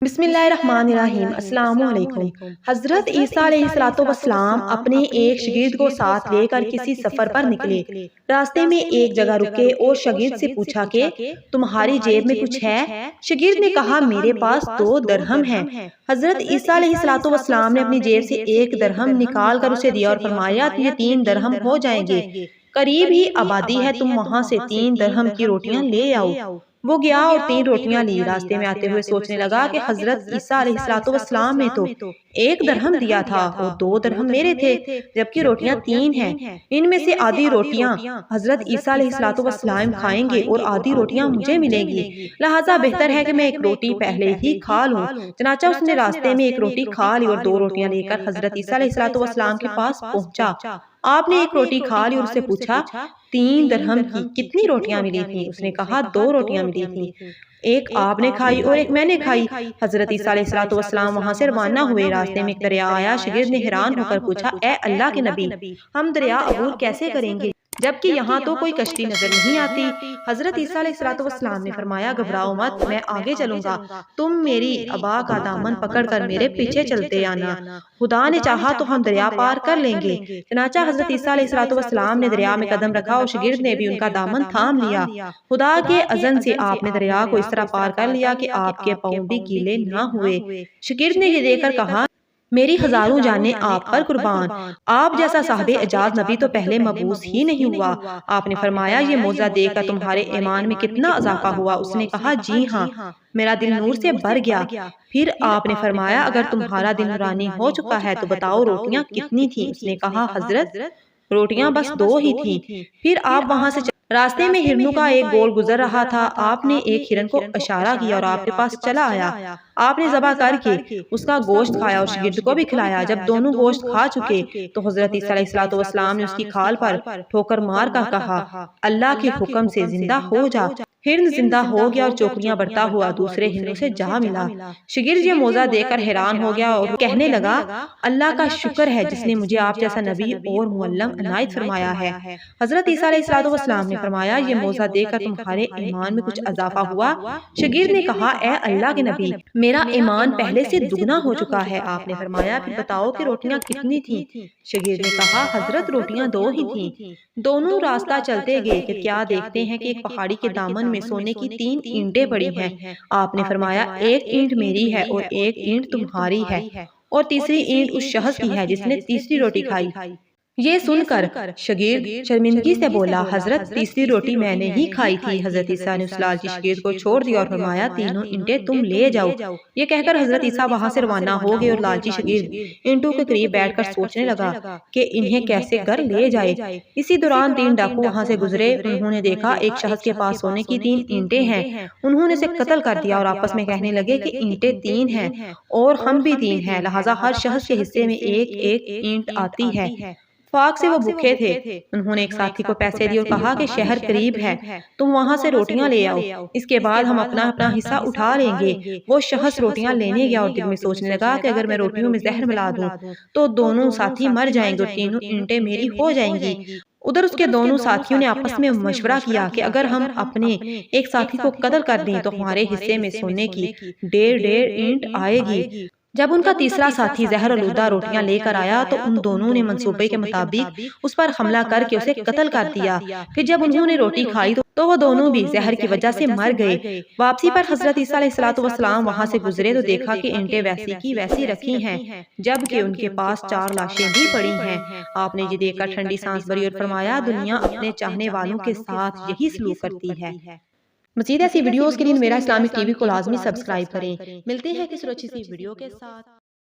بسم اللہ الرحمن الرحیم۔ السلام علیکم۔ حضرت عیسیٰ علیہ السلام اپنے ایک شاگرد کو ساتھ لے کر کسی سفر پر نکلے۔ راستے میں ایک جگہ رکے اور شاگرد سے پوچھا کہ تمہاری جیب میں کچھ ہے؟ شاگرد نے کہا میرے پاس 2 درہم ہیں۔ حضرت عیسیٰ علیہ السلام نے اپنی جیب سے 1 درہم نکال کر اسے دیا اور فرمایا یہ 3 درہم ہو جائیں گے، قریب ہی آبادی ہے، تم وہاں سے 3 درہم کی روٹیاں لے آؤ۔ وہ گیا اور 3 روٹیاں لی۔ راستے میں آتے ہوئے سوچنے لگا کہ حضرت عیسیٰ علیہ السلام نے تو 1 درہم دیا تھا اور 2 درہم میرے تھے، جبکہ روٹیاں 3 ہیں۔ ان میں سے آدھی روٹیاں حضرت عیسیٰ علیہ السلام کھائیں گے اور آدھی روٹیاں مجھے ملیں گی، لہٰذا بہتر ہے کہ میں 1 روٹی پہلے ہی کھا لوں۔ چنانچہ اس نے راستے میں 1 روٹی کھا لی اور 2 روٹیاں لے کر حضرت عیسیٰ علیہ السلام کے پاس پہنچا۔ آپ نے 1 روٹی کھا لی اور اس سے پوچھا 3 درہم کی کتنی روٹیاں ملی تھیں؟ اس نے کہا 2 روٹیاں ملی تھیں، ایک آپ نے کھائی اور ایک میں نے کھائی۔ حضرت عیسیٰ علیہ السلام وہاں سے روانہ ہوئے۔ راستے میں ایک دریا آیا۔ شاگرد نے حیران ہو کر پوچھا اے اللہ کے نبی، ہم دریا عبور کیسے کریں گے جبکہ یہاں تو کوئی کشتی نظر نہیں آتی؟ حضرت عیسیٰ علیہ السلام نے فرمایا گھبراؤ مت، میں آگے چلوں گا، تم میری ابا کا دامن پکڑ کر میرے پیچھے چلتے آنا، خدا نے چاہا تو ہم دریا پار کر لیں گے۔ چنانچہ حضرت عیسیٰ علیہ السلام نے دریا میں قدم رکھا اور شاگرد نے بھی ان کا دامن تھام لیا۔ خدا کے اذن سے آپ نے دریا کو اس طرح پار کر لیا کہ آپ کے پاؤں بھی گیلے نہ ہوئے۔ شاگرد نے یہ دیکھ کر کہا میری ہزاروں جانیں آپ پر قربان، آپ جیسا صاحب اعجاز نبی تو پہلے مبعوث ہی نہیں ہوا۔ آپ نے فرمایا یہ معجزہ دیکھ کر تمہارے ایمان میں کتنا اضافہ ہوا؟ اس نے کہا جی ہاں، میرا دل نور سے بھر گیا۔ پھر آپ نے فرمایا اگر تمہارا دل نورانی ہو چکا ہے تو بتاؤ روٹیاں کتنی تھیں؟ اس نے کہا حضرت روٹیاں بس 2 ہی تھیں۔ پھر آپ وہاں سے راستے میں ہرنوں کا ایک گول گزر رہا تھا۔ آپ نے ایک ہرن کو اشارہ کیا اور آپ کے پاس چلا آیا۔ آپ نے ذبح کر کے اس کا گوشت کھایا اور شاگرد کو بھی کھلایا۔ جب دونوں گوشت کھا چکے تو حضرت عیسیٰ علیہ السلام نے اس کی کھال پر ٹھوکر مار کر کہا اللہ کے حکم سے زندہ ہو جا۔ ہرن زندہ ہو گیا اور چوکڑیاں بڑھتا ہوا دوسرے ہرنوں سے جا ملا۔ شاگرد یہ معجزہ دیکھ کر حیران ہو گیا اور کہنے لگا اللہ کا شکر ہے جس نے مجھے آپ جیسا نبی اور معلم عنایت فرمایا ہے۔ حضرت عیسیٰ علیہ السلام نے فرمایا یہ معجزہ دیکھ کر تمہارے ایمان میں کچھ اضافہ ہوا؟ شاگرد نے کہا اے اللہ کے نبی میرا ایمان پہلے سے دگنا ہو چکا ہے۔ آپ نے فرمایا پھر بتاؤ کہ روٹیاں کتنی تھیں؟ شاگرد نے کہا حضرت روٹیاں 2 ہی تھیں۔ دونوں راستہ چلتے گئے کہ کیا دیکھتے ہیں کہ ایک پہاڑی کے دامن میں سونے کی 3 اینٹیں پڑی ہیں۔ آپ نے فرمایا 1 اینٹ میری ہے اور 1 اینٹ تمہاری ہے اور تیسری اینٹ اس شخص کی ہے جس نے تیسری روٹی کھائی۔ یہ سن کر شاگرد شرمندگی سے بولا حضرت تیسری روٹی میں نے ہی کھائی تھی۔ حضرت عیسیٰ نے اس لالچی شاگرد کو چھوڑ دیا اور فرمایا 3 اینٹیں تم لے جاؤ۔ یہ کہہ کر حضرت عیسیٰ وہاں سے روانہ ہو گئے اور لالچی شاگرد اینٹوں کے قریب بیٹھ کر سوچنے لگا کہ انہیں کیسے کر لے جائے۔ اسی دوران 3 ڈاکو وہاں سے گزرے۔ انہوں نے دیکھا ایک شخص کے پاس سونے کی 3 اینٹیں ہیں۔ انہوں نے اسے قتل کر دیا اور آپس میں کہنے لگے کہ اینٹیں 3 ہیں اور ہم بھی 3 ہیں، لہٰذا ہر شخص کے حصے میں 1 1 اینٹ آتی ہے۔ اتفاق سے وہ بھوکے تھے۔ انہوں نے ایک ساتھی کو پیسے دیے اور کہا کہ شہر قریب ہے، تم وہاں سے روٹیاں لے آؤ، اس کے بعد ہم اپنا حصہ اٹھا لیں گے۔ وہ شخص روٹیاں لینے گیا اور دل میں سوچنے لگا کہ اگر میں روٹیوں میں زہر ملا دوں تو دونوں ساتھی مر جائیں گے اور 3 اینٹیں میری ہو جائیں گی۔ ادھر اس کے دونوں ساتھیوں نے آپس میں مشورہ کیا کہ اگر ہم اپنے ایک ساتھی کو قتل کر دیں تو ہمارے حصے میں سونے کی 1.5 اینٹ آئے گی۔ جب ان کا تیسرا ساتھی زہر آلودہ روٹیاں لے کر آیا تو ان دونوں نے منصوبے کے مطابق اس پر حملہ کر کے اسے قتل کر دیا۔ پھر جب انہوں نے روٹی کھائی تو وہ دونوں بھی زہر کی وجہ سے مر گئے۔ واپسی پر حضرت عیسیٰ علیہ السلام وہاں سے گزرے تو دیکھا کہ اینٹیں ویسی کی ویسی رکھی ہیں جبکہ ان کے پاس 4 لاشیں بھی پڑی ہیں۔ آپ نے یہ دیکھ کر ٹھنڈی سانس بھری اور فرمایا دنیا اپنے چاہنے والوں کے ساتھ یہی سلوک کرتی ہے۔ مزید ایسی ویڈیوز کے لیے میرا اسلامک ٹی وی کو لازمی سبسکرائب کریں۔ ملتے ہیں کسی اچھی سی ویڈیو کے ساتھ۔